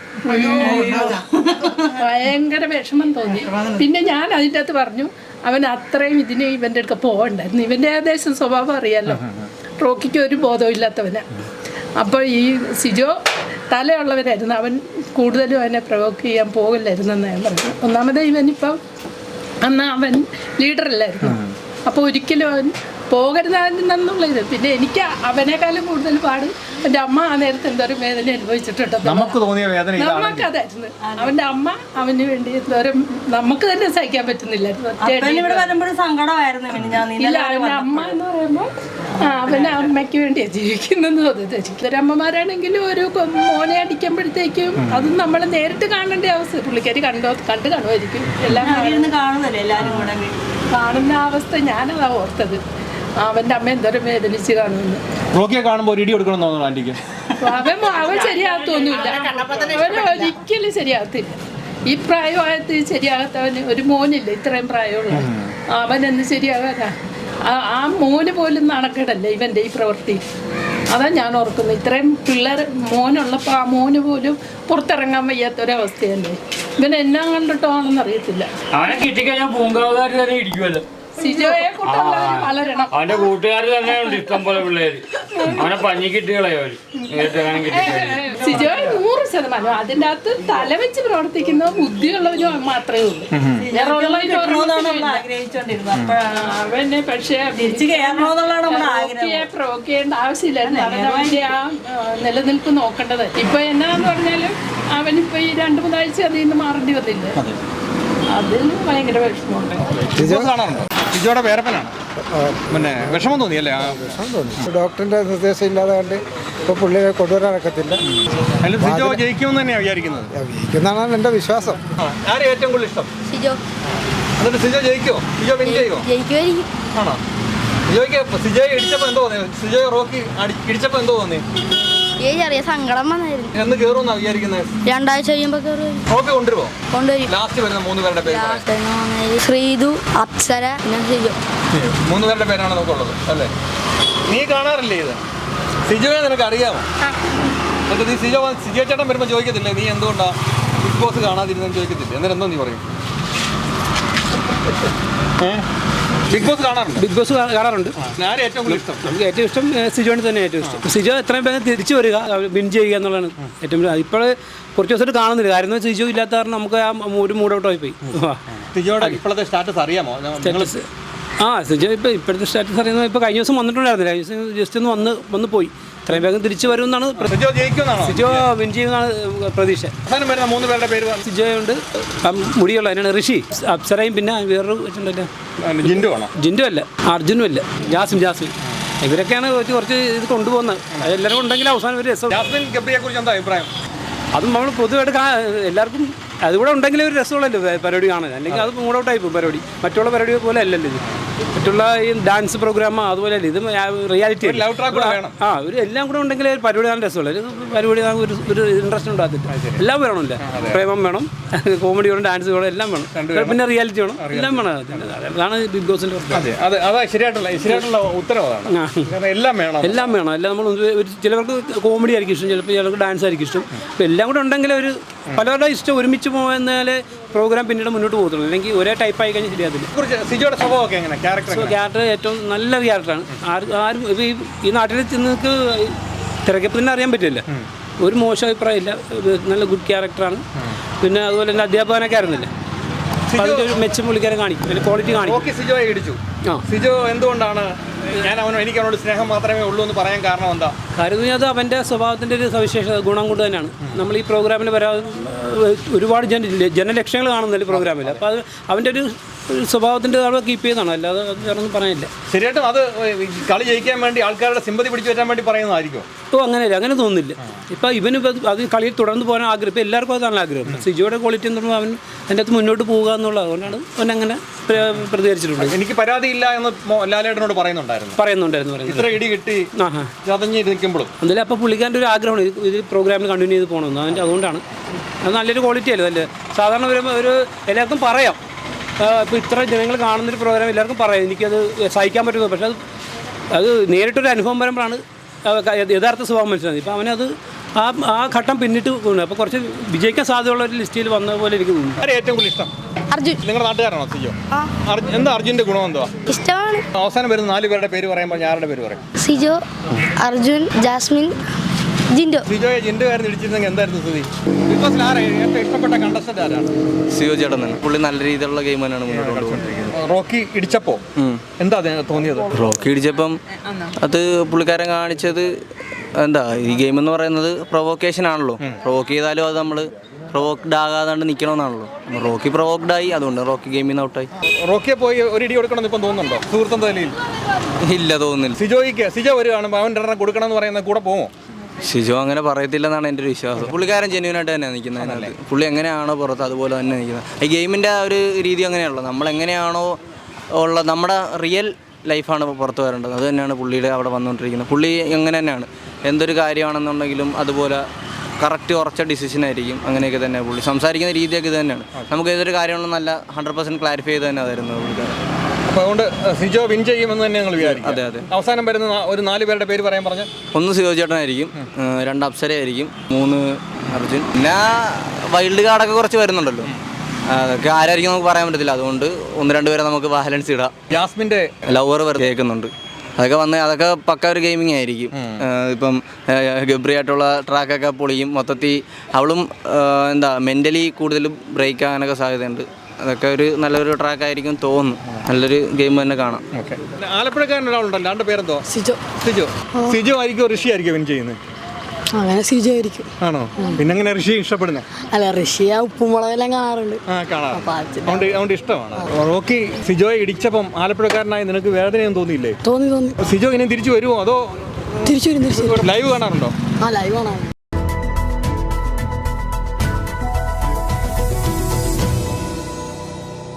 ഭയങ്കര വിഷമം തോന്നി. പിന്നെ ഞാൻ അതിൻ്റെ അകത്ത് പറഞ്ഞു, അവൻ അത്രയും ഇതിന് ഇവൻ്റെ അടുക്ക പോകണ്ടായിരുന്നു. ഇവൻ്റെ ഏകദേശം സ്വഭാവം അറിയാമല്ലോ. റോക്കിക്ക് ഒരു ബോധവും ഇല്ലാത്തവനാണ്. അപ്പോൾ ഈ സിജോ തലയുള്ളവരായിരുന്നു. അവൻ കൂടുതലും അവനെ പ്രൊവോക്ക് ചെയ്യാൻ പോകില്ലായിരുന്നെന്ന് ഞാൻ പറഞ്ഞു. ഒന്നാമത് ഇവനിപ്പം അന്ന് അവൻ ലീഡറല്ലായിരുന്നു. അപ്പോൾ ഒരിക്കലും അവൻ പോകരുതാണെന്നുള്ള ഇത്. പിന്നെ എനിക്ക് അവനേക്കാളും കൂടുതൽ പാട് എൻ്റെ അമ്മ ആ നേരത്തെ എന്തോരം വേദന അനുഭവിച്ചിട്ടുണ്ട്. നമുക്ക് തോന്നിയ വേദന നമുക്കതായിരുന്നു. അവൻ്റെ അമ്മ അവന് വേണ്ടി എന്തോരം നമുക്ക് തന്നെ സഹിക്കാൻ പറ്റുന്നില്ലായിരുന്നു. ഇല്ല, അവൻ്റെ അമ്മ എന്ന് പറയുമ്പോൾ അവൻ്റെ അമ്മയ്ക്ക് വേണ്ടിയാണ് ജീവിക്കുന്നതെന്ന് തോന്നുന്നത്. ഒരമ്മമാരാണെങ്കിലും ഒരു മോനെ അടിക്കുമ്പോഴത്തേക്കും അതും നമ്മൾ നേരിട്ട് കാണേണ്ട അവസ്ഥ പുള്ളിക്കാരി കണ്ടു കാണുമായിരിക്കും. എല്ലാം കാണുന്ന അവസ്ഥ ഞാനതാ ഓർത്തത്. അവൻ്റെ അമ്മ എന്തോരം വേദനിച്ച് കാണുമെന്ന്. റോക്കിയെ കാണുമ്പോൾ ഒരു ഇടി കൊടുക്കണം തോന്നുന്നു ആൻറ്റിക്ക്. അവൻ ശരിയാകത്തൊന്നുമില്ല. അവൻ ഒരിക്കലും ശരിയാകത്തില്ല. ഈ പ്രായമായത് ശരിയാകാത്തവന് ഒരു മോനില്ല ഇത്രയും പ്രായമുള്ള അവനെന്ന് ശരിയാകാനാ. ആ മോന് പോലും നാണക്കേടല്ലേ ഇവൻ്റെ ഈ പ്രവൃത്തി. അതാ ഞാൻ ഓർക്കുന്നത്. ഇത്രയും പിള്ളേർ മോനുള്ളപ്പോൾ ആ മോന് പോലും പുറത്തിറങ്ങാൻ വയ്യാത്തൊരവസ്ഥയല്ലേ. ഇവൻ എന്നാ കണ്ടിട്ടാണെന്ന് അറിയത്തില്ല. അവനെ കിട്ടിക്കഴിഞ്ഞാൽ പൂങ്കാവുകാർ തന്നെ ഇരിക്കുമല്ലോ. സിജോയെ കൂട്ടുള്ളവർ വളരണം. അവന്റെ കൂട്ടുകാർ തന്നെ ഉണ്ട് ഇഷ്ടം പോലെ പിള്ളേര്. അവനെ പഞ്ഞി കിട്ടികളയോ സിജോയെ 100%. അതിൻ്റെ അകത്ത് തലവെച്ച് പ്രവർത്തിക്കുന്ന ബുദ്ധിയുള്ളവരും മാത്രമേ ഉള്ളൂ. അവനെ പക്ഷേ പ്രൊവോക്ക് ചെയ്യേണ്ട ആവശ്യമില്ലായിരുന്നു. അവനവൻ്റെ ആ നിലനിൽപ്പ് നോക്കേണ്ടത്. ഇപ്പൊ എന്നാന്ന് പറഞ്ഞാലും അവനിപ്പോ ഈ 2-3 ആഴ്ച അതിൽ നിന്ന് മാറേണ്ടി വന്നില്ല. അതിന് ഭയങ്കര വിഷമമുണ്ട്. സിജോയുടെ പേരപ്പനാണ്. പിന്നെ വിഷമം തോന്നിയല്ലേ? വിഷമം തോന്നി. ഡോക്ടറിന്റെ നിർദ്ദേശം ഇല്ലാതെ കണ്ട് ഇപ്പോൾ പുള്ളിയെ കൊണ്ടുവരാനൊക്കത്തില്ല. സിജോ ജയിക്കുമെന്ന് തന്നെയാണ് വിചാരിക്കുന്നത്. ജയിക്കുന്നതാണ് എൻ്റെ വിശ്വാസം. ആരെ ഏറ്റവും കൂടുതൽ ഇഷ്ടം? സിജോ. എന്നിട്ട് സിജോ ജയിക്കുമോ? സിജോ വിൻ ചെയ്യുമോ? ആണോ? സിജോയെ ഇടിച്ചപ്പോൾ എന്തോ തോന്നി? സിജോയെ റോക്കി ഇടിച്ചപ്പോൾ എന്തോ തോന്നി? അറിയാം, സങ്കടം വന്നായിരുന്നു. എന്ന് കയറുമെന്നാ വിചാരിക്കുന്നത്? 2 ആഴ്ച കഴിയുമ്പോൾ റോക്കി കൊണ്ടുവരുമോ? കൊണ്ടുവരും. ലാസ്റ്റ് വരുന്ന 3 പേരുടെ പേര് ശ്രീതു, അപ്സര, പിന്നെ സിജോ. 3 പേരുടെ പേരാണ് നമുക്കുള്ളത് അല്ലേ? നീ കാണാറില്ലേ ഇത്? സിജോയെ നിനക്ക് അറിയാമോ? എന്നിട്ട് നീ സിജോ ചേട്ടൻ വരുമ്പോൾ ചോദിക്കത്തില്ലേ നീ എന്തുകൊണ്ടാ ബിഗ് ബോസ് കാണാതിരുന്നെന്ന് ചോദിക്കത്തില്ലേ? എന്നിട്ട് എന്തോ നീ പറയും? ബിഗ് ബോസ് കാണാറുണ്ട്? ബിഗ് ബോസ് കാണാറുണ്ട്. ആരെ ഏറ്റവും കൂടുതൽ ഇഷ്ടം? നമുക്ക് ഏറ്റവും ഇഷ്ടം സിജോനെ തന്നെ ഏറ്റവും ഇഷ്ടം. സിജോ എത്രയും വേഗം തിരിച്ചു വരിക, വിൻ ചെയ്യുക എന്നുള്ളതാണ് ഏറ്റവും. ഇപ്പോൾ കുറച്ച് ദിവസമായിട്ട് കാണുന്നില്ല. കാര്യം സിജോ ഇല്ലാത്ത കാരണം നമുക്ക് ആ ഒരു മൂഡൗട്ടായി പോയി. സിജോയുടെ ഇപ്പോഴത്തെ സ്റ്റാറ്റസ് അറിയാമോ? സിജോ ഇപ്പോഴത്തെ സ്റ്റാറ്റസ് അറിയുന്നത് ഇപ്പോൾ കഴിഞ്ഞ ദിവസം വന്നിട്ടുണ്ടായിരുന്നില്ല. കഴിഞ്ഞ ദിവസം ജസ്റ്റ് ഒന്ന് വന്ന് പോയി. ഇത്രയും വേഗം തിരിച്ചു വരുമെന്നാണ്. സിജോ ജയിക്കുമെന്നാണോ? സിജോ വിൻ ചെയ്യുമെന്നാണ് പ്രതീക്ഷ. അവസാനം വരുന്ന 3 പേരുടെ പേര് സിജോയുണ്ട്, മുടിയുള്ള അതിനാണ് ഋഷി, അപ്സരയും, പിന്നെ വേറൊരു വെച്ചിട്ടുണ്ടല്ലോ ജിൻഡു ആണോ? ജിൻഡു അല്ല, അർജുനും അല്ല, ജാസ്മിൻ. ഇവരൊക്കെയാണ് കുറച്ച് ഇത് കൊണ്ടുപോകുന്നത്. എല്ലാവരും ഉണ്ടെങ്കിൽ അവസാനം ഒരു രസം. ജാസ്മിൻ ഗബ്രിയെ കുറിച്ച് എന്താ അഭിപ്രായം? അതും നമ്മൾ പൊതുവായിട്ട് എല്ലാവർക്കും അതുകൂടെ ഉണ്ടെങ്കിലേ ഒരു രസമുള്ളല്ലോ പരിപാടി കാണാൻ. അല്ലെങ്കിൽ അത് മൂഡൗട്ടായി പോകും പരിപാടി. മറ്റുള്ള പരിപാടി പോലെ അല്ലല്ലോ ഇത്. മറ്റുള്ള ഈ ഡാൻസ് പ്രോഗ്രാം അതുപോലെ അല്ല, ഇത് റിയാലിറ്റി. ഒരു എല്ലാം കൂടെ ഉണ്ടെങ്കിൽ പരിപാടി കാണാൻ രസമുള്ള പരിപാടി ഒരു ഇൻട്രസ്റ്റ് ഉണ്ടാകത്തില്ല. എല്ലാം വേണമല്ല, പ്രേമം വേണം, കോമഡി വേണം, ഡാൻസ് വേണം, എല്ലാം വേണം, പിന്നെ റിയാലിറ്റി വേണം, എല്ലാം വേണം. അതാണ് ബിഗ് ബോസിന്റെ ശരിയായിട്ടുള്ള ഉത്തരവാദമാണ്. എല്ലാം വേണം. എല്ലാം നമ്മൾ ചിലവർക്ക് കോമഡി ആയിരിക്കും ഇഷ്ടം, ചിലപ്പോൾ ചിലർക്ക് ഡാൻസ് ആയിരിക്കും ഇഷ്ടം. അപ്പോൾ എല്ലാം കൂടെ ഉണ്ടെങ്കിൽ ഒരു പലരുടെ ഇഷ്ടം ഒരുമിച്ച് പോകുന്നാലേ പ്രോഗ്രാം പിന്നീട് മുന്നോട്ട് പോകത്തുള്ളൂ. അല്ലെങ്കിൽ ഒരേ ടൈപ്പായി കഴിഞ്ഞാൽ ശരിയാകത്തില്ല. സിജോയുടെ സ്വഭാവമൊക്കെ എങ്ങനെ? ക്യാരക്ടർ ഏറ്റവും നല്ല ക്യാരക്ടറാണ്. ആരും ഈ നാട്ടിൽ നിങ്ങൾക്ക് തിരക്കപ്പ് തന്നെ അറിയാൻ പറ്റില്ല. ഒരു മോശം അഭിപ്രായമില്ല. നല്ല ഗുഡ് ക്യാരക്ടറാണ്. പിന്നെ അതുപോലെ തന്നെ അധ്യാപകനൊക്കെ ആയിരുന്നില്ല. അതിൻ്റെ ഒരു മെച്ചം പുള്ളിക്കാരെ കാണിക്കും, അതിൻ്റെ ക്വാളിറ്റി കാണിക്കും. സിജോയെ ഇടിച്ചു. സിജോ എന്തുകൊണ്ടാണ് എനിക്ക് അവനോട് സ്നേഹം മാത്രമേ ഉള്ളൂ എന്ന് പറയാൻ കാരണം എന്താ? കാര്യം അത് അവൻ്റെ സ്വഭാവത്തിൻ്റെ ഒരു സവിശേഷത ഗുണം കൊണ്ട് തന്നെയാണ്. നമ്മൾ ഈ പ്രോഗ്രാമിൽ ഒരുപാട് ജനലക്ഷങ്ങൾ കാണുന്നില്ല പ്രോഗ്രാമിൽ. അപ്പോൾ അത് അവൻ്റെ ഒരു സ്വഭാവത്തിൻ്റെ അളവ് കീപ്പ് ചെയ്യുന്നതാണ്, അല്ലാതെ വേറൊന്നും പറയാനില്ല. ശരിയായിട്ടും അത് കളി ജയിക്കാൻ വേണ്ടി ആൾക്കാരുടെ സിമ്പതി പിടിച്ചു പറ്റാൻ വേണ്ടി പറയുന്നതായിരിക്കും. ഇപ്പോൾ അങ്ങനെയല്ല, അങ്ങനെ തോന്നുന്നില്ല. ഇപ്പോൾ ഇവന് അത് കളിയിൽ തുടർന്ന് പോകാൻ ആഗ്രഹം. ഇപ്പോൾ എല്ലാവർക്കും അതാണ് ആഗ്രഹം. സിജോയുടെ ക്വാളിറ്റി എന്ന് പറയുമ്പോൾ അവൻ അതിൻ്റെ അകത്ത് മുന്നോട്ട് പോകുക എന്നുള്ളത്. അതുകൊണ്ടാണ് അവൻ അങ്ങനെ പ്രതികരിച്ചിട്ടുണ്ട്. എനിക്ക് പരാതിയില്ല എന്ന് ലാലേട്ടനോട് പറയുന്നുണ്ടായിരുന്നു. ഇത്ര ഇടി കിട്ടി നിൽക്കുമ്പോഴും എന്തായാലും അപ്പോൾ പുള്ളിക്കാരൻ്റെ ഒരു ആഗ്രഹമാണ് ഇത് പ്രോഗ്രാമിൽ കണ്ടിന്യൂ ചെയ്ത് പോകണമെന്ന്. അതിൻ്റെ അതുകൊണ്ടാണ്. അത് നല്ലൊരു ക്വാളിറ്റി അല്ലേ. നല്ല സാധാരണ വരുമ്പോൾ എല്ലാവർക്കും പറയാം, ഇപ്പോൾ ഇത്ര ജനങ്ങൾ കാണുന്നൊരു പ്രോഗ്രാം എല്ലാവർക്കും പറയാം എനിക്കത് സഹിക്കാൻ പറ്റുന്നത്. പക്ഷേ അത് നേരിട്ടൊരു അനുഭവം വരുമ്പോഴാണ് യഥാർത്ഥ സ്വഭാവം മനസ്സിലായത്. ഇപ്പോൾ അവനത് ആ ഘട്ടം പിന്നിട്ട് പോകുന്നത്. അപ്പോൾ കുറച്ച് വിജയിക്കാൻ സാധ്യതയുള്ള ഒരു ലിസ്റ്റിൽ വന്ന പോലെ എനിക്ക് തോന്നുന്നു. ഏറ്റവും കൂടുതൽ ഇഷ്ടം അർജുൻ. നിങ്ങളുടെ നാട്ടുകാരാണോ സിജോ? എന്താ അർജുൻ്റെ ഗുണം എന്തുവാ? ഇഷ്ടമാണ്. അവസാനം വരുന്ന 4 പേരുടെ പേര് പറയുമ്പോൾ ഞാൻ ആരുടെ പേര് പറയും? സിജോ, അർജുൻ, ജാസ്മിൻ, ജിൻഡോ. സിജോയെ ജിൻഡോ ആയിരുന്നു ഇടിച്ചിരുന്നെങ്കിൽ എന്തായിരുന്നു സ്ഥിതി? ബിഗ് ബോസിൽ ഏറ്റവും ഇഷ്ടപ്പെട്ട കണ്ടസ്റ്റന്റ് ആരാണ്? സിജോ ചേട്ടൻ തന്നെ. പുള്ളി നല്ല രീതിയിലുള്ള ഗെയിം തന്നെയാണ് മുന്നോട്ട് കൊണ്ടുപോകുന്നത്. റോക്കി ഇടിച്ചപ്പോ എന്താ തോന്നിയത്? റോക്കി ഇടിച്ചപ്പം അത് പുള്ളിക്കാരൻ കാണിച്ചത് എന്താ, ഈ ഗെയിം എന്ന് പറയുന്നത് പ്രൊവോക്കേഷൻ ആണല്ലോ. പ്രൊവോക്ക് ചെയ്താലും അത് നമ്മൾ പ്രൊവോക്ഡ് ആകാതാണ്ട് നിൽക്കണമെന്നാണല്ലോ. റോക്കി പ്രൊവോക്ഡ് ആയി, അതുകൊണ്ട് റോക്കി ഗെയിമിൽ നിന്ന് ഔട്ടായി. റോക്കിയെ പോയി ഒരു ഇടി കൊടുക്കണമെന്ന് ഇപ്പം തോന്നുന്നുണ്ടോ സുഹൃത്തും നിലയിൽ? ഇല്ല, തോന്നുന്നില്ല. സിജോ വരുവാണ്, അവൻ 2 കൊടുക്കണം എന്ന് പറയുന്നത് കൂടെ പോകുമോ? ഷിജോ അങ്ങനെ പറയത്തില്ലെന്നാണ് എൻ്റെ ഒരു വിശ്വാസം. പുള്ളിക്കാരൻ ജെന്യൂനായിട്ട് തന്നെയാണ് നിൽക്കുന്നത് അതിനകത്ത്. പുള്ളി എങ്ങനെയാണോ പുറത്ത് അതുപോലെ തന്നെ നിൽക്കുന്നത്. ഈ ഗെയിമിൻ്റെ ആ ഒരു രീതി അങ്ങനെയാണല്ലോ. നമ്മളെങ്ങനെയാണോ ഉള്ള നമ്മുടെ റിയൽ ലൈഫാണ് പുറത്ത് വരേണ്ടത്. അത് തന്നെയാണ് പുള്ളിയുടെ അവിടെ വന്നുകൊണ്ടിരിക്കുന്നത്. പുള്ളി അങ്ങനെ തന്നെയാണ്. എന്തൊരു കാര്യമാണെന്നുണ്ടെങ്കിലും അതുപോലെ കറക്റ്റ് ഉറച്ച ഡിസിഷൻ ആയിരിക്കും. അങ്ങനെയൊക്കെ തന്നെ പുള്ളി സംസാരിക്കുന്ന രീതിയൊക്കെ ഇത് തന്നെയാണ്. നമുക്ക് ഏതൊരു കാര്യമാണെന്ന് നല്ല 100% ക്ലാരിഫൈ ചെയ്ത് തന്നെ തരുന്നത് പുള്ളിക്കാരൻ. അപ്പോൾ അതുകൊണ്ട് സിജോ വിൻ ചെയ്യുമെന്ന് തന്നെ ഞങ്ങൾ വിചാരിക്കും. അതെ അതെ. അവസാനം വരുന്ന ഒരു 4 പേരുടെ പേര് പറയാൻ പറഞ്ഞാൽ 1 സിജോ ചേട്ടനായിരിക്കും, 2 അപ്സരയായിരിക്കും, 3 അർജുൻ. പിന്നെ വൈൽഡ് കാർഡൊക്കെ കുറച്ച് വരുന്നുണ്ടല്ലോ, അതൊക്കെ ആരായിരിക്കും നമുക്ക് പറയാൻ പറ്റത്തില്ല. അതുകൊണ്ട് 1-2 പേരെ നമുക്ക് ബാലൻസ് ഇടാം. ജാസ്മിൻ്റെ ലവർ വെറുതെ കേൾക്കുന്നുണ്ട്. അതൊക്കെ പക്ക ഒരു ഗെയിമിംഗ് ആയിരിക്കും. ഇപ്പം ഗബ്രിയായിട്ടുള്ള ട്രാക്കൊക്കെ പൊളിയും. മൊത്തത്തിൽ അവളും എന്താ മെൻ്റലി കൂടുതൽ ബ്രേക്ക് ആകാനൊക്കെ സാധ്യതയുണ്ട്. അതൊക്കെ ഒരു നല്ലൊരു ട്രാക്കായിരിക്കും തോന്നുന്നു. നല്ലൊരു ഗെയിം തന്നെ കാണാം. ആലപ്പുഴക്കാരൻ ഒരാളുണ്ടല്ലോ, ആളുടെ പേരെന്തോ? സിജോ ആയിരിക്കും ഋഷി ആയിരിക്കും വിൻ ചെയ്യുന്നത്? അങ്ങനെ സിജോ ആയിരിക്കും. ആണോ? പിന്നെ അങ്ങനെ ഋഷി ഇഷ്ടപ്പെടുന്നത്? അല്ല, ഋഷിയ ഉപ്പുമുളകെല്ലാം കാണാറുണ്ട്. അതുകൊണ്ട് ഇഷ്ടമാണ്. റോക്കി സിജോയെ ഇടിച്ചപ്പം ആലപ്പുഴക്കാരനായി നിനക്ക് വേദനയൊന്നും തോന്നിയില്ലേ? തോന്നി. സിജോ ഇനി തിരിച്ചു വരുമോ അതോ തിരിച്ചു വരും? ലൈവ് കാണാറുണ്ടോ? ലൈവ് കാണാറുണ്ട്.